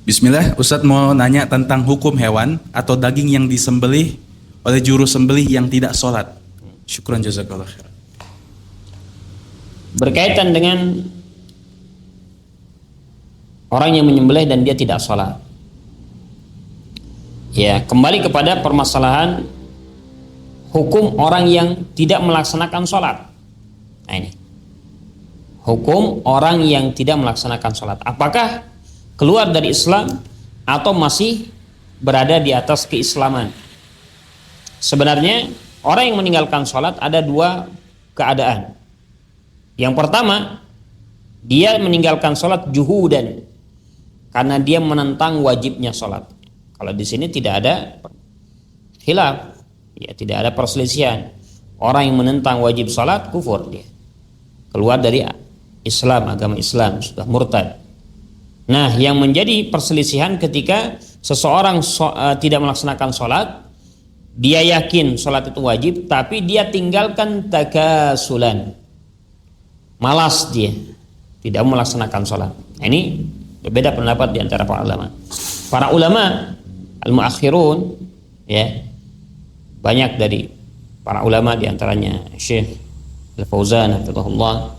Bismillah, Ustadz mau nanya tentang hukum hewan atau daging yang disembelih oleh juru sembelih yang tidak sholat. Syukran jazakallah khair. Berkaitan dengan orang yang menyembelih dan dia tidak sholat. Ya, kembali kepada permasalahan hukum orang yang tidak melaksanakan sholat. Nah ini, hukum orang yang tidak melaksanakan sholat. Apakah keluar dari Islam atau masih berada di atas keislaman? Sebenarnya orang yang meninggalkan sholat ada dua keadaan. Yang pertama, dia meninggalkan sholat juhudan karena dia menentang wajibnya sholat. Kalau di sini tidak ada khilaf, ya tidak ada perselisihan. Orang yang menentang wajib sholat kufur, dia keluar dari Islam, agama Islam, sudah murtad. Nah, yang menjadi perselisihan ketika seseorang tidak melaksanakan sholat, dia yakin sholat itu wajib, tapi dia tinggalkan takasulan, malas dia, tidak melaksanakan sholat. Nah, ini berbeda pendapat di antara para ulama. Para ulama al-muakhirun, ya, banyak dari para ulama di antaranya Syekh Al-Fauzan hafizahullah,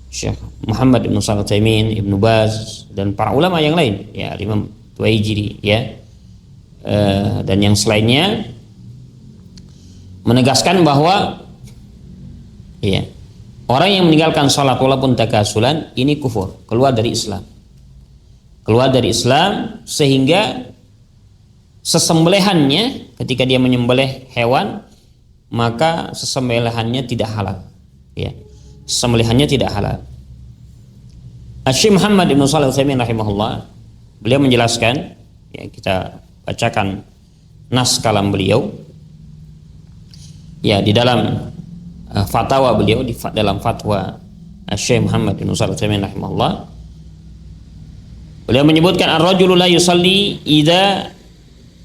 Syekh Muhammad Ibn Shalih Al-Utsaimin, Ibn Baz, dan para ulama yang lain, ya, Imam Tuwaijiri, ya, dan yang selainnya menegaskan bahwa, ya, orang yang meninggalkan sholat walaupun takasulan ini kufur, keluar dari Islam. Keluar dari Islam sehingga sesembelihannya ketika dia menyembelih hewan, maka sesembelihannya tidak halal, ya. Sembelihannya tidak halal. Syekh Muhammad Ibn Shalih Al-Utsaimin rahimahullah, beliau menjelaskan, ya, kita bacakan nas kalam beliau, ya, di dalam fatwa beliau, di dalam fatwa Syekh Muhammad Ibn Shalih Al-Utsaimin rahimahullah, beliau menyebutkan ar-rajulu la yusalli idza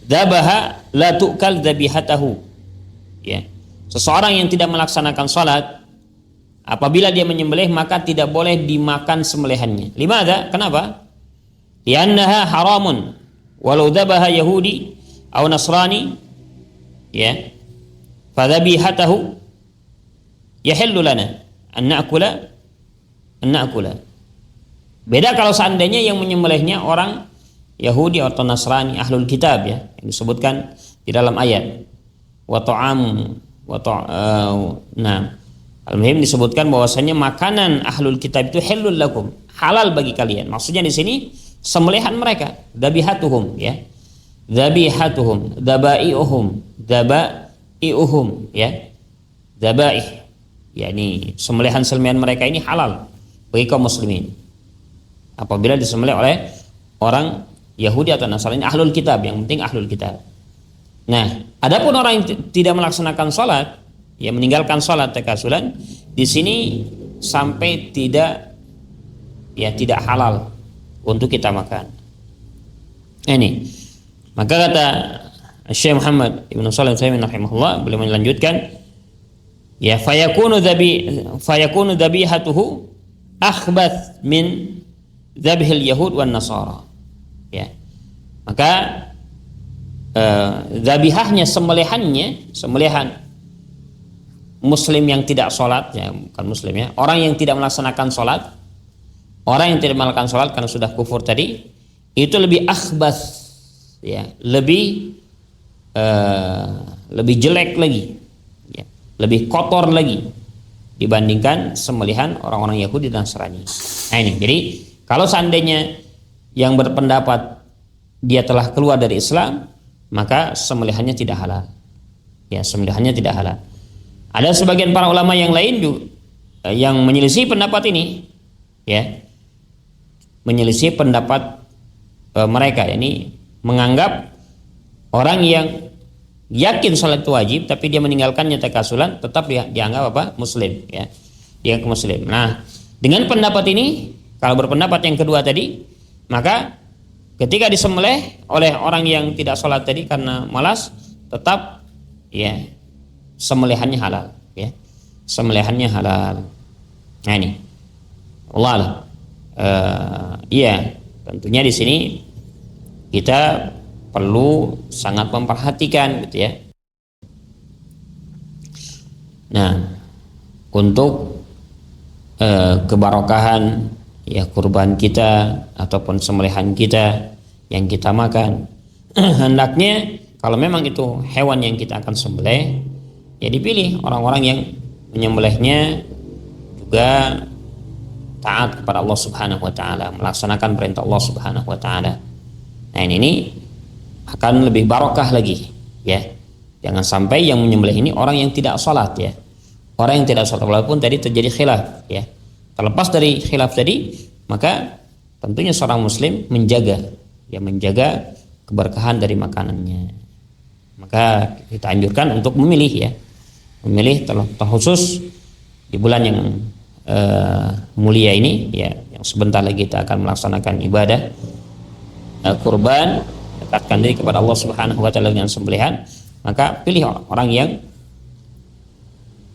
dzabaha la tu'kal dzabihatahu, ya, seseorang yang tidak melaksanakan salat apabila dia menyembelih maka tidak boleh dimakan sembelihannya. Limadza? Kenapa? Li'annaha haramun walau dzabaha yahudi aw nasrani, ya, fadzabihatahu yahillu lana an na'kula. Beda kalau seandainya yang menyembelihnya orang Yahudi atau Nasrani, ahlul kitab, ya, yang disebutkan di dalam ayat al-muhim disebutkan bahwasanya makanan ahlul kitab itu halal lakum, halal bagi kalian. Maksudnya di sini sembelihan mereka, dzabihatuhum, ya, dzabihatuhum, dzabai'uhum, ya, dzabaih, yakni sembelihan mereka ini halal bagi kaum muslimin apabila disembelih oleh orang Yahudi atau Nasrani, ahlul kitab, yang penting ahlul kitab. Nah, adapun orang yang tidak melaksanakan sholat, ya, meninggalkan sholat takasulan, di sini sampai tidak halal untuk kita makan. Ini maka kata Syekh Muhammad Ibn Shalih Al-Utsaimin rahimahullah, beliau melanjutkan, ya, fayakunu dzabihatuhu akhbath min dzabhil yahud wan nasara, ya, maka dzabihahnya, sembelihan muslim yang tidak sholat, ya, bukan muslim, ya, orang yang tidak melaksanakan sholat, orang yang tidak melaksanakan sholat karena sudah kufur tadi, itu lebih akhbath, ya, lebih jelek lagi, ya, lebih kotor lagi dibandingkan sembelihan orang-orang Yahudi dan Nasrani. Nah ini, jadi kalau seandainya yang berpendapat dia telah keluar dari Islam, maka sembelihannya tidak halal, ya, sembelihannya tidak halal. Ada sebagian para ulama yang lain juga yang menyelisih pendapat ini, ya, menyelisih pendapat mereka, ini menganggap orang yang yakin sholat itu wajib tapi dia meninggalkannya takasulan tetap dianggap apa? Muslim, ya, dianggap muslim. Nah, dengan pendapat ini, kalau berpendapat yang kedua tadi, maka ketika disembelih oleh orang yang tidak sholat tadi karena malas, tetap, ya, sembelihannya halal, ya, sembelihannya halal. Nah ini, Allah, iya, tentunya di sini kita perlu sangat memperhatikan gitu ya. Nah, untuk kebarokahan ya kurban kita ataupun sembelihan kita yang kita makan, hendaknya kalau memang itu hewan yang kita akan sembelih, ya dipilih orang-orang yang menyembelihnya juga taat kepada Allah Subhanahu wa taala, melaksanakan perintah Allah Subhanahu wa taala. Nah, ini akan lebih barokah lagi ya. Jangan sampai yang menyembelih ini orang yang tidak sholat ya. Orang yang tidak sholat, walaupun tadi terjadi khilaf ya. Terlepas dari khilaf tadi, maka tentunya seorang muslim menjaga keberkahan dari makanannya. Maka kita anjurkan untuk memilih ya. Memilih terkhusus di bulan yang mulia ini ya, yang sebentar lagi kita akan melaksanakan ibadah kurban, dekatkan diri kepada Allah Subhanahu wa taala dengan sembelihan, maka pilih orang yang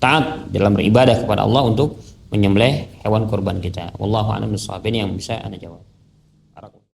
taat dalam beribadah kepada Allah untuk menyembelih hewan kurban kita. Wallahu a'lam bishawab. Ini yang bisa Anda jawab.